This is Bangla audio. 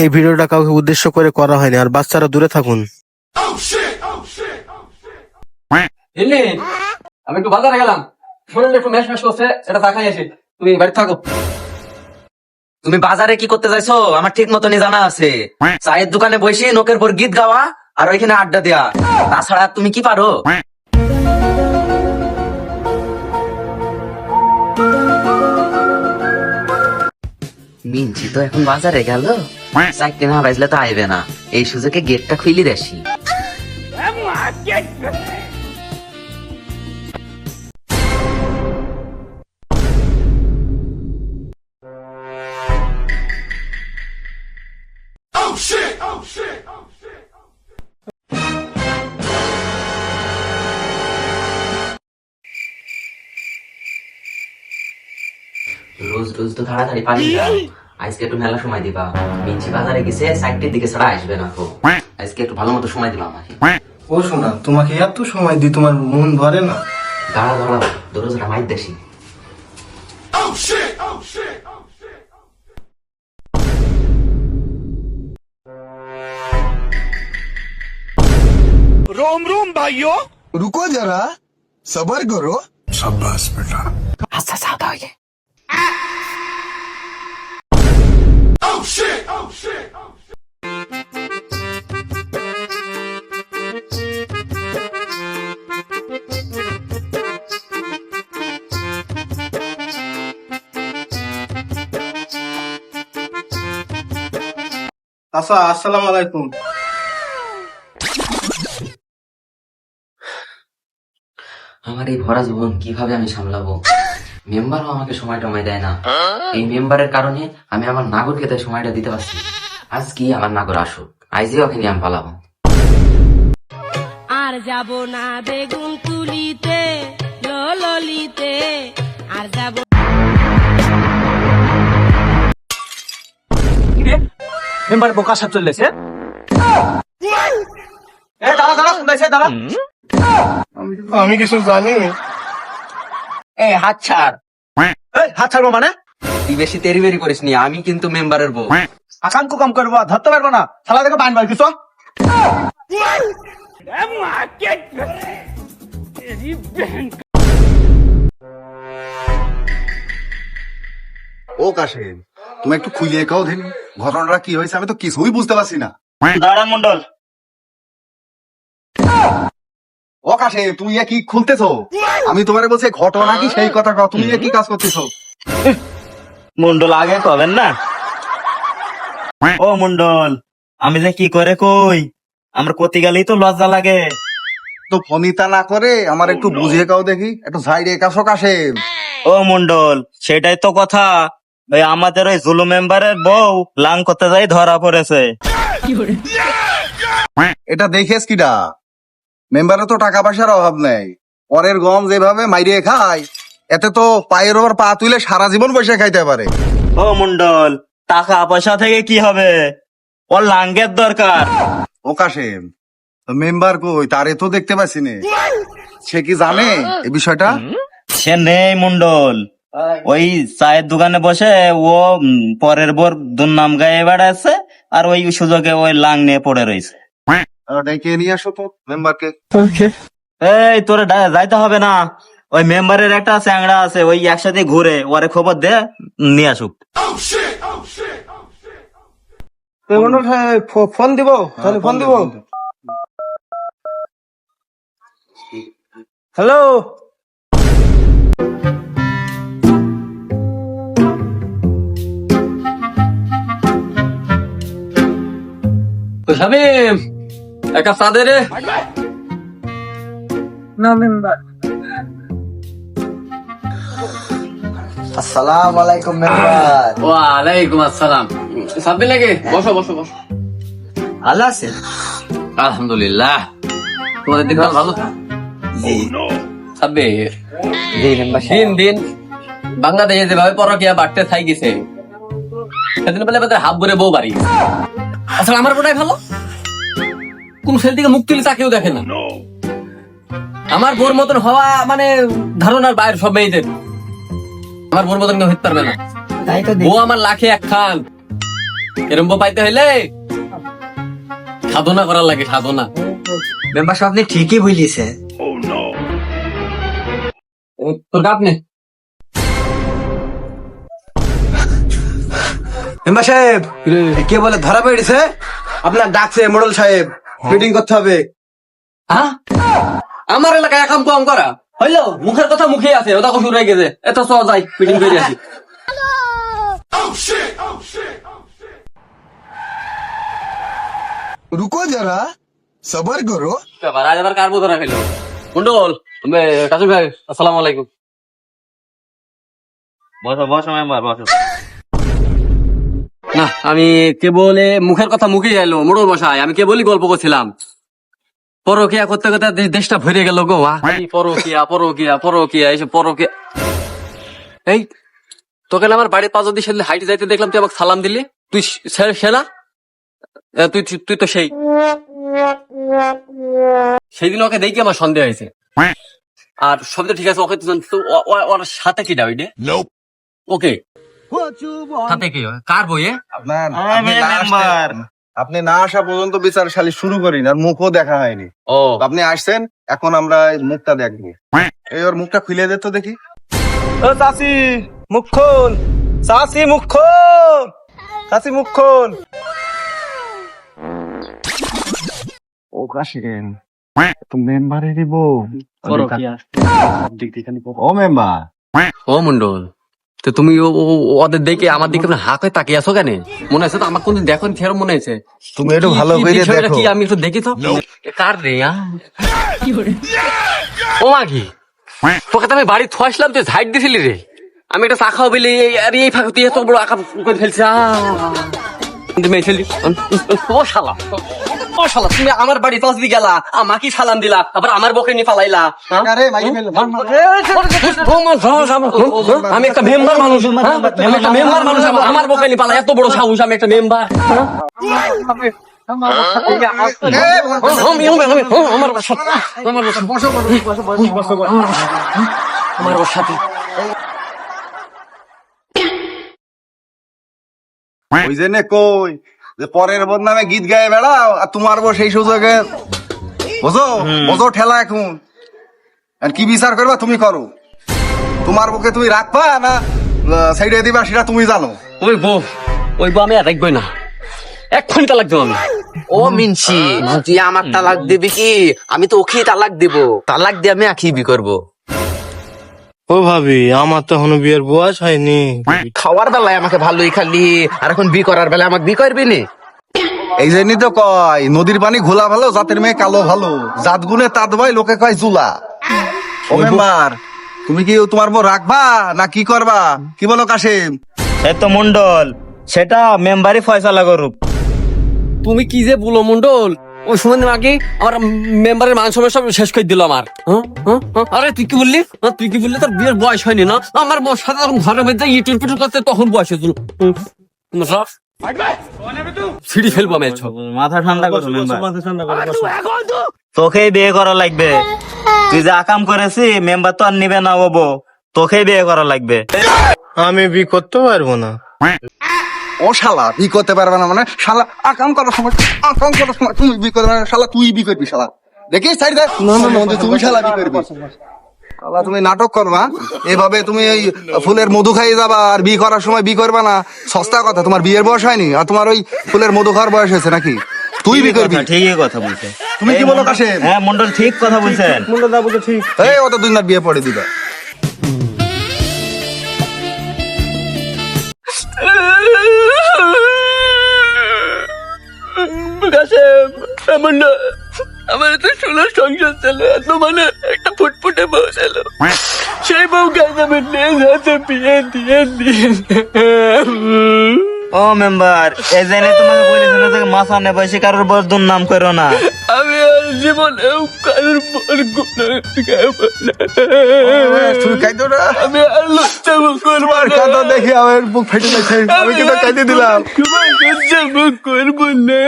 এই ভিডিওটা কাউকে উদ্দেশ্য করে করা হয়নি, আর বাচ্চারা দূরে থাকুন। এলি, আমি একটু বাজারে গেলাম, শরীরটা একটু ম্যাশ করছে, এটা চা খাই আসি। তুমি বাড়ি থাকো। তুমি বাজারে কি করতে যাইছো আমার ঠিক মতনই জানা আছে। চায়ের দোকানে বসে নোকের পর গীত গাওয়া আর ওইখানে আড্ডা দেয়া, তাছাড়া তুমি কি পারো? মিঞ্চি তো এখন বাজারে গেল, চাকরি না বাজলে তো আইবে না। এই সুযোগে গেটটা খুইলি দেশি। রোজ রোজ তো তাড়াতাড়ি পানি দাও, আজকে একটু মেলা সময় দিবা। মিঞ্চি বাজারে গেছে, সাইডটির দিকে ছাড়া আসবে না তো। আজকে একটু ভালো মতো সময় দিবা আমাকে। ও শোনা, তোমাকে এত সময় দিই তোমার মন ভরে না? দাঁড়া দাঁড়া, দরজাটা মাইর দেশি। रोम रोम भाइयों, रुको जरा, सबर करो। शाबाश बेटा। আচ্ছা সাদা হয়ে আচ্ছা, আসসালামু আলাইকুম। আমার এই ভরা জীবন কিভাবে আমি সামলাবো? মেম্বারও আমাকে সময় টময় দেয় না। এই মেম্বারের কারণে আমি আমার নাগরকে তাই সময়টা দিতে পারছি। আজ কি আমার নাগর আসুক, আইজে ওখানে আমি পালাবো। আর যাব না বেগুন তুলিতে ললিতে, আর যাব মেম্বার বোকা সাপ চলেছে। দাঁড়া দাঁড়া, শুনেছে দাঁড়া। আমি কিছু জানি। এই হাত ছাড়। হাত ছাড়বো মানে? তুই বেশি তেরি বেরি করিস নি, আমি কিন্তু মেম্বারের বউ। আকাঙ্ক কাম করবো, ধরতে পারবো না। শালা দেখে বাইন বার কিছু। ও কাশেম, তুমি একটু খুলিয়ে কাও দিন, ঘটনাটা কি হয়েছে? আমি তো কিছুই বুঝতে পারছি না। দাঁড়ান মন্ডল। ও কাশেম, তুমি এ কি খুলতেছো? আমি তোমারে বলছি ঘটনা কি সেই কথা কও, তুমি এ কি কাজ করতেছো? মন্ডল আগে কবেন না। ও মন্ডল, আমি যে কি করে কই, আমার কতি গেলেই তো লজ্জা লাগে। তো ফনিতা না করে আমার একটু বুঝিয়ে কাও দেখি, একটু সাইডে কাছো কাশেম। ও মন্ডল, সেটাই তো কথা। ওই আমাদের ওই জুলু মেম্বারের বউ লাং করতে যাই ধরা পড়েছে। এটা দেখেস কিডা? মেম্বারে তো টাকা পয়সার অভাব নেই, পরের গম যেভাবে মাইরিয়ে খায়, এতে তো পায়ের ওপর পা তুলে সারা জীবন বসে খাইতে পারে। ও মন্ডল, টাকা পয়সা থেকে কি হবে, ওর লাঙ্গের দরকার। ও কাশেম, মেম্বার কই? তারে তো দেখতে পাচ্ছি না। সে কি জানে এই বিষয়টা? সে নেই মন্ডল, ওই চায়ের দোকানে বসে ও পরের বোর দুর্নাম গায়ে বেড়াচ্ছে, আর ওই সুযোগে ওই লাং নিয়ে পড়ে রয়েছে। ডেকে নিয়ে আসো তো মেম্বারকে। এই তোরে যাইতে হবে না, ওই মেম্বারের একটা চ্যাংড়া আছে, ওই একসাথে ঘুরে, ওরে খবর দে নিয়ে আসুক। ফোন দিব, তাহলে ফোন দিব। হ্যালো, শামিম, এক কাপ চা দে রে। আসসালামু আলাইকুম মেম্বার। ওয়ালাইকুম আসসালাম। সাব্বির লাগে, বসো বসো বসো। ভালো আছেন? আলহামদুলিল্লাহ, তোমাদের দিনকাল ভালো? সাব্বির, দিন দিন বাংলাদেশে যেভাবে পরকিয়া বাড়তে থাই গেছে, সেদিন বেলা বেলা হাত ভরে বউ বাড়ি। আসলে আমার বোটাই ভালো, কোন ছেলে দিকে মুখ তুলে তাকেও দেখে না। আমার বোর মতন হওয়া মানে ধারণার বাইরে সব মেয়েদের। আমার বোর মতন কেউ হতে পারবে না। বউ আমার লাখে এক খান, এরম বউ পাইতে হইলে সাধনা করার লাগে, সাধনা। মেম্বার সাহেব আপনি ঠিকই বলিছে। তোর কাপ নে। মেম্বার সাহেব কে বলে ধরা পড়েছে? আপনার ডাকছে মোড়ল সাহেব, মিটিং করতে হবে। হ্যাঁ, আমার এলাকায় কাম কম করা হইলো, মুখের কথা মুখে আছে, ওটা শুরু হয়ে গেছে। এত সহজ যাই মিটিং করে আসি। রুকো যারা, সবার করো। ব্যাপার আজ আবার কার বোধ রাখাইলো? মন্ডল, কাসিম ভাই, আসসালামু আলাইকুম। না, আমি কেবল মুখের কথা মুখে এলো, মোড়ল বসায়। আমি কেবলই গল্প করছিলাম। পরকিয়া করতে করতে দেশটা ভরে গেল গো। পরকিয়া পরকিয়া পরকিয়া এসে পরকিয়া। এই তোকে না আমার বাড়ির পাঁচ দিয়ে হাইটে যাইতে দেখলাম, তুই আমাকে সালাম দিলি। তুই সেনা, তুই তুই তো সেই দিন ওকে দেখি আমার সন্দেহ হয়েছে। আর সবই তো ঠিক আছে, ওকে ওর সাথে কি ডাউই রে? ওকে সাথে কি কার বইয়ে? আপনি না আসা পর্যন্ত বিচার শালি শুরু করি না, মুখও দেখা হয়নি। ও আপনি আসছেন, এখন আমরা এই মুখটা দেখবো। এই ওর মুখটা খুলে দে তো দেখি। ও চাচি মুখ খোল, চাচি মুখ খোল, চাচি মুখ খোল। ও কাশিন তো মেম্বারেরই বউ। ও মেম্বার, ও মন্ডল, তো তুমি ওদের দেখে আমার দিকে হাঁ করে তাকিয়ে আছো কেন? মনে আছে তো আমার কোনদিন দেখো ফের মনে আছে? তুমি একটু ভালো কি করে বিষয়টা দেখো। কি আমি একটু দেখি তো। কার রে? ও মা কি তোকে তো আমি বাড়ি থুয়ে আসলাম, তুই ঝাইট দিছিলি রে। আমি একটা চা খাও বলি, আর এই ফাঁকা তুই এত বড় আঁকা করে ফেলছি। ও শালা, ও শালা, তুমি আমার বাড়ি পাঁচ দিয়ে গেলা, আমাকে সালাম দিলা, আবার আমার বকে নিয়ে পালাইলা। আমি একটা মেম্বার মানুষ, আমি একটা মেম্বার মানুষ, আমার বকে নিয়ে পালাই। এত বড় সাহস, আমি একটা মেম্বার। আমার সাথে ওই জন্য কই যে পরের বদনামে গীত গায়ে বেড়াও, আর তোমার বউ সেই সুযোগে বোঝো বোঝো ঠেলা। এখন আর কি বিচার করবা তুমি করো। তোমার বউকে তুমি রাখবা না সাইডে দিবা সেটা তুমি জানো। ওই বউ আমি আর রাখবই না, এক্ষুনি তালাক দেবো আমি। ও মিনছি, তুই আমার তালাক দিবি কি? আমি তো ওকে তালাক দিব। তালাক দিয়ে আমি আখি বি করবো। ও ভাবি, আমার তো এখনো বিয়ের বয়স হয়নি। খাওয়ার বেলায় আমাকে ভালোই খালি, আর এখন বি করার বেলায় আমাকে বি করবি নি? এই জন্যই তো কয় নদীর পানি ঘোলা ভালো, জাতের মেয়ে কালো ভালো। জাত গুনে তাঁত ভাই, লোকে কয় জুলা। ও মেম্বার, তুমি কি তোমার বউ রাখবা না কি করবা? কি বলো কাশিম? এই তো মন্ডল, সেটা মেম্বারই ফয়সালা করুক। তুমি কি যে বলো মন্ডল, ওই সময় আগে আমার মেম্বারের মান সম্মান সব শেষ করে দিল আমার। আরে তুই কি বললি? তুই কি বললি তোর বিয়ের বয়স হয়নি না? আমার বয়স সাথে তখন ঘরের মধ্যে ইটুর পিটুর করতে তখন বয়স হয়েছিল। ছিড়ি ফেলবো আমি। মাথা ঠান্ডা করো মেম্বার, তোকেই বিয়ে করা লাগবে। তুই যে আকাম করেছি, মেম্বার তো আর নিবে না বাবু, তোকেই বিয়ে করা লাগবে। আমি বিয়ে করতে পারবো না। ও শালা বি করতে পারবে না মানে? শালা আকাম করার সময় তুমি বি করবে না, শালা তুই বি করবি। শালা দেখিস সাইড দেখ, তুমি শালা বি করবি। শালা তুমি নাটক করবা এভাবে, তুমি এই ফুলের মধু খাইয়ে যাবা আর বি করার সময় বি করবা না? সস্তা কথা, তোমার বিয়ের বয়স হয়নি আর তোমার ওই ফুলের মধু খাওয়ার বয়স হয়েছে নাকি? তুই বি করবি। ঠিকই কথা বলছে। তুমি কি বলো কাশিম? হ্যাঁ মন্ডল ঠিক কথা বলছেন। মন্ডল দা বলছে ঠিক। এই ওটা দুই না বিয়ে পড়ে দিবা। আমার তো 16 সংসার ছিল, এত মানে একটা ফুটফুটে বউ ছিল, সেই বউ গাছ আমি হাতে বিয়ে দিয়ে ও মেম্বার, এই জন্য তোমাকে বলেছিল যে মাসানে বসে কারোর বর্ধন নাম করো না। আমি আর জীবনেও কারোর পর তুমি কাইদো না, আমি আর লজ্জাবো করবো না। কাঁদো দেখি আমার বুক ফেটে যাচ্ছে। আমি কিন্তু কাইদে দিলাম। লজ্জাবো করবো না।